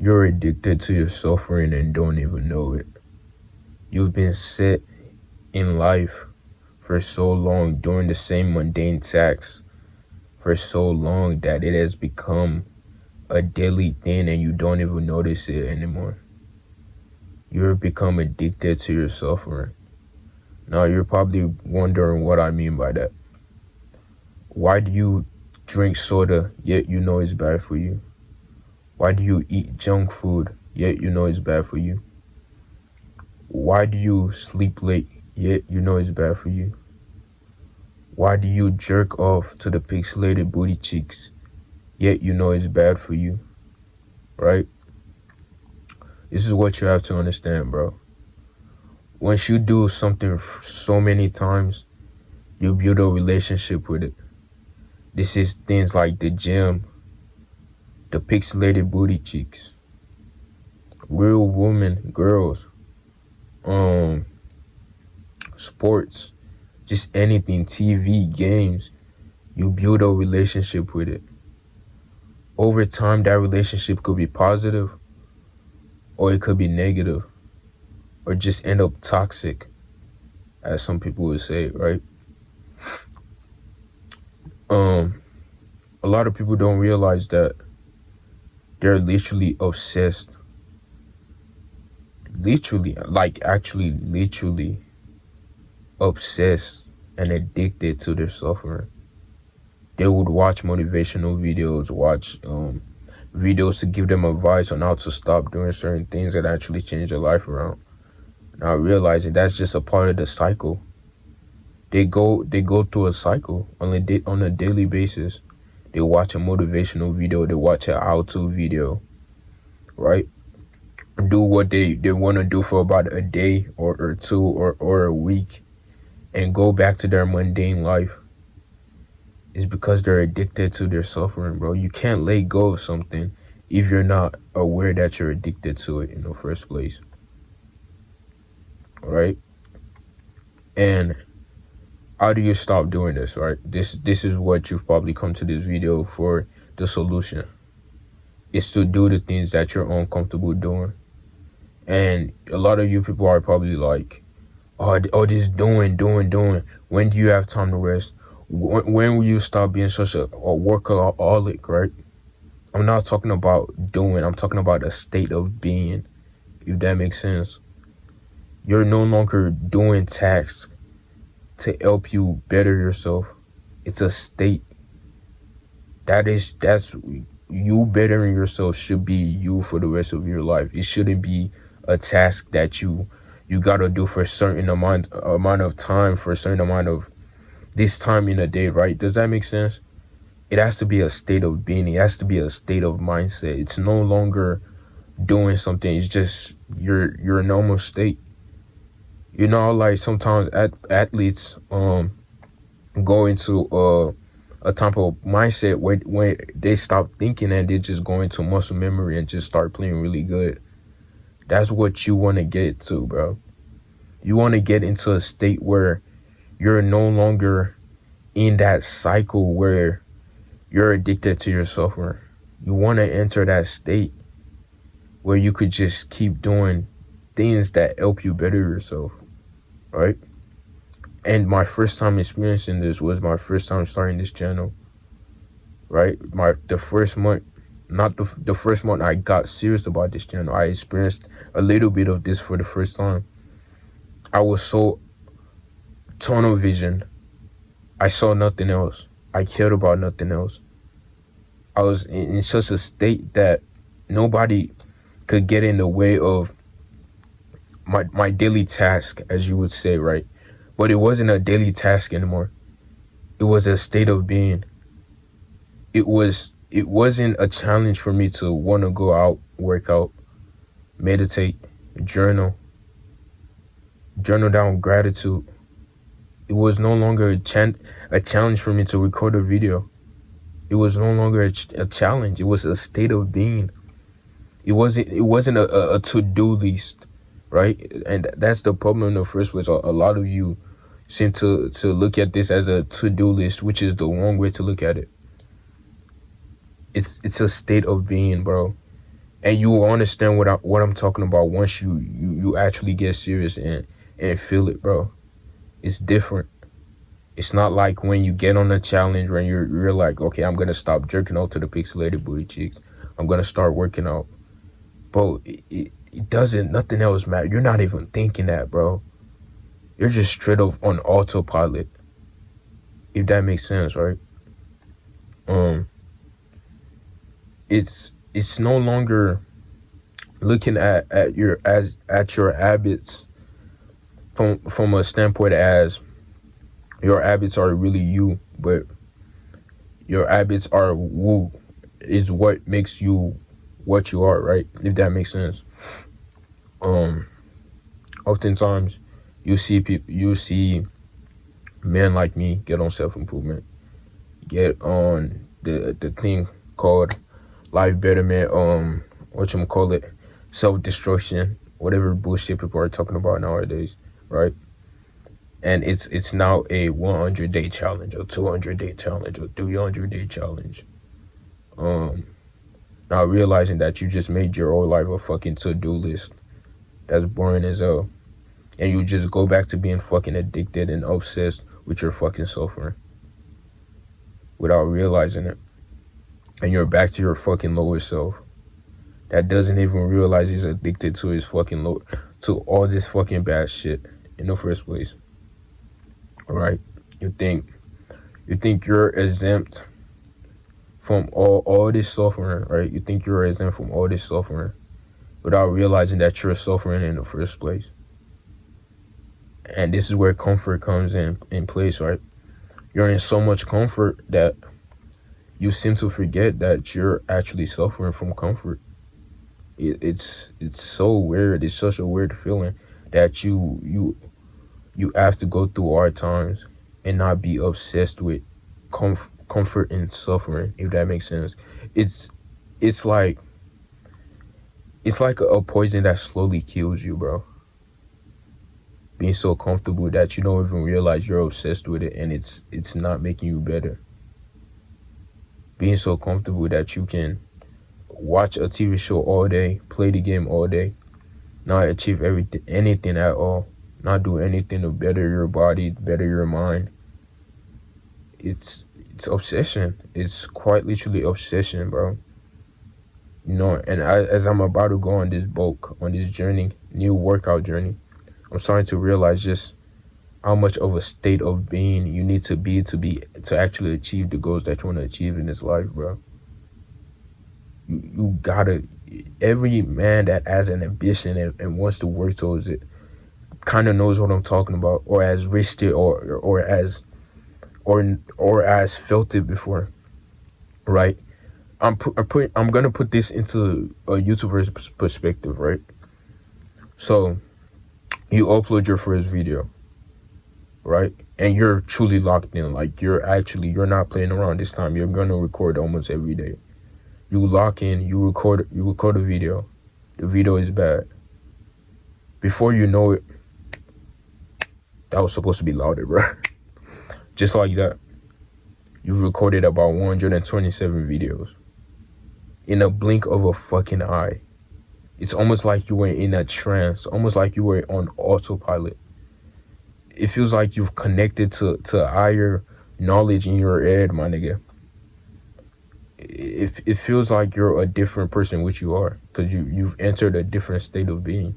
You're addicted to your suffering and don't even know it. You've been set in life for so long doing the same mundane tasks for so long that it has become a daily thing and you don't even notice it anymore. You've become addicted to your suffering. Now you're probably wondering what I mean by that. Why do you drink soda yet you know it's bad for you? Why do you eat junk food yet you know it's bad for you? Why do you sleep late yet you know it's bad for you? Why do you jerk off to the pixelated booty cheeks yet you know it's bad for you? Right? This is what you have to understand, bro. Once you do something so many times, you build a relationship with it. This is things like the gym, the pixelated booty cheeks, real women, girls, sports, just anything, TV, games. You build a relationship with it. Over time, that relationship could be positive or it could be negative or just end up toxic, as some people would say, right? A lot of people don't realize that they're literally obsessed. Literally, like actually literally obsessed and addicted to their suffering. They would watch motivational videos, watch videos to give them advice on how to stop doing certain things that actually change their life around. Now realizing that's just a part of the cycle. They go through a cycle on a daily basis. They watch a motivational video, they watch a how-to video, right? Do what they want to do for about a day or two or a week and go back to their mundane life. It's because they're addicted to their suffering, bro. You can't let go of something if you're not aware that you're addicted to it in the first place. Right? And how do you stop doing this, right? This is what you've probably come to this video for. The solution is to do the things that you're uncomfortable doing. And a lot of you people are probably like, oh this doing. When do you have time to rest? When will you stop being such a workaholic, right? I'm not talking about doing, I'm talking about a state of being, if that makes sense. You're no longer doing tasks to help you better yourself. It's a state. That's you bettering yourself should be you for the rest of your life. It shouldn't be a task that you gotta do for a certain amount of time, for a certain amount of this time in a day, right? Does that make sense? It has to be a state of being. It has to be a state of mindset. It's no longer doing something. It's just your normal state. You know, like sometimes athletes go into a type of mindset where they stop thinking and they just go into muscle memory and just start playing really good. That's what you want to get to, bro. You want to get into a state where you're no longer in that cycle where you're addicted to your suffering. You want to enter that state where you could just keep doing things that help you better yourself, right? And my first time experiencing this was my first time starting this channel, right? The first month I got serious about this channel, I experienced a little bit of this for the first time. I was so tunnel vision. I saw nothing else. I cared about nothing else. I was in such a state that nobody could get in the way of my daily task, as you would say, right? But it wasn't a daily task anymore. It was a state of being. It wasn't a challenge for me to want to go out, work out, meditate, journal down gratitude. It was no longer a challenge for me to record a video. It was no longer a challenge. It was a state of being. It wasn't a to-do list, right? And that's the problem in the first place. A lot of you seem to look at this as a to-do list, which is the wrong way to look at it. It's a state of being, bro. And you will understand what I'm talking about once you actually get serious and feel it, bro. It's different. It's not like when you get on a challenge when you're like, okay, I'm gonna stop jerking off to the pixelated booty cheeks. I'm gonna start working out, bro. It doesn't. Nothing else matter. You're not even thinking that, bro. You're just straight up on autopilot. If that makes sense, right? It's no longer looking at your habits from a standpoint as your habits are really you, but your habits are who is what makes you what you are, right? If that makes sense. Oftentimes you see men like me get on self-improvement, get on the thing called life betterment, whatchamacallit, self-destruction, whatever bullshit people are talking about nowadays, right? And it's now a 100-day challenge, a 200-day challenge, a 300-day challenge. Now realizing that you just made your whole life a fucking to-do list that's boring as hell, and you just go back to being fucking addicted and obsessed with your fucking suffering without realizing it, and you're back to your fucking lower self that doesn't even realize he's addicted to his fucking to all this fucking bad shit in the first place. All right, you think you're exempt from all this suffering, right? You think you're exempt from all this suffering without realizing that you're suffering in the first place. And this is where comfort comes in place, right? You're in so much comfort that you seem to forget that you're actually suffering from comfort. It's so weird. It's such a weird feeling that you have to go through hard times and not be obsessed with comfort and suffering, if that makes sense. It's like a poison that slowly kills you, bro. Being so comfortable that you don't even realize you're obsessed with it, and it's not making you better. Being so comfortable that you can watch a TV show all day, play the game all day, not achieve anything at all, not do anything to better your body, better your mind. It's obsession. It's quite literally obsession, bro. You know, and as I'm about to go on this journey, new workout journey, I'm starting to realize just how much of a state of being you need to be to actually achieve the goals that you want to achieve in this life, bro. You gotta, every man that has an ambition and wants to work towards it kind of knows what I'm talking about, or has reached it, or has felt it before, right? I'm gonna put this into a YouTuber's perspective, right? So you upload your first video, right? And you're truly locked in. Like you're not playing around this time. You're gonna record almost every day. You lock in, you record a video. The video is bad. Before you know it, that was supposed to be louder, bro. Just like that, you've recorded about 127 videos in a blink of a fucking eye. It's almost like you were in a trance, almost like you were on autopilot. It feels like you've connected to higher knowledge in your head, my nigga. It feels like you're a different person, which you are, because you've entered a different state of being.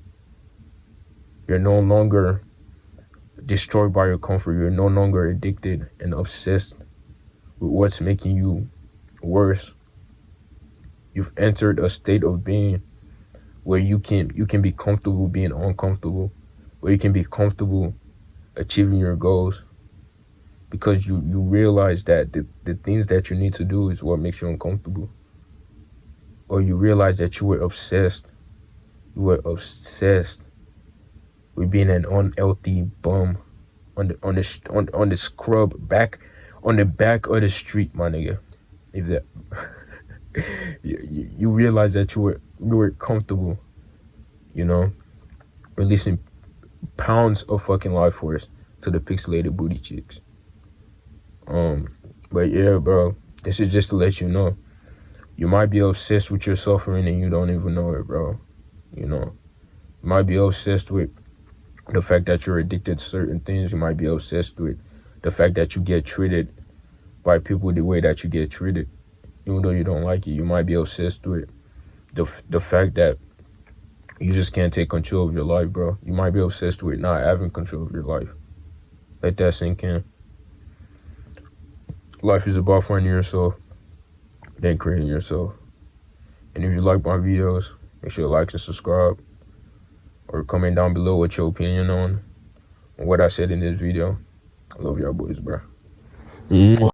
You're no longer destroyed by your comfort. You're no longer addicted and obsessed with what's making you worse. You've entered a state of being where you can be comfortable being uncomfortable, where you can be comfortable achieving your goals, because you realize that the things that you need to do is what makes you uncomfortable. Or you realize that you were obsessed with being an unhealthy bum on the scrub back, on the back of the street, my nigga. If that you realize that you were comfortable, you know, releasing pounds of fucking life force to the pixelated booty cheeks. But yeah, bro, this is just to let you know, You might be obsessed with your suffering and you don't even know it, bro. You know, you might be obsessed with the fact that you're addicted to certain things. You might be obsessed with the fact that you get treated by people the way that you get treated, even though you don't like it. You might be obsessed with the fact that you just can't take control of your life, bro. You might be obsessed with not having control of your life. Let that sink in. Life is about finding yourself, then creating yourself. And if you like my videos, make sure to like and subscribe, or comment down below what your opinion on what I said in this video. I love y'all boys, bro.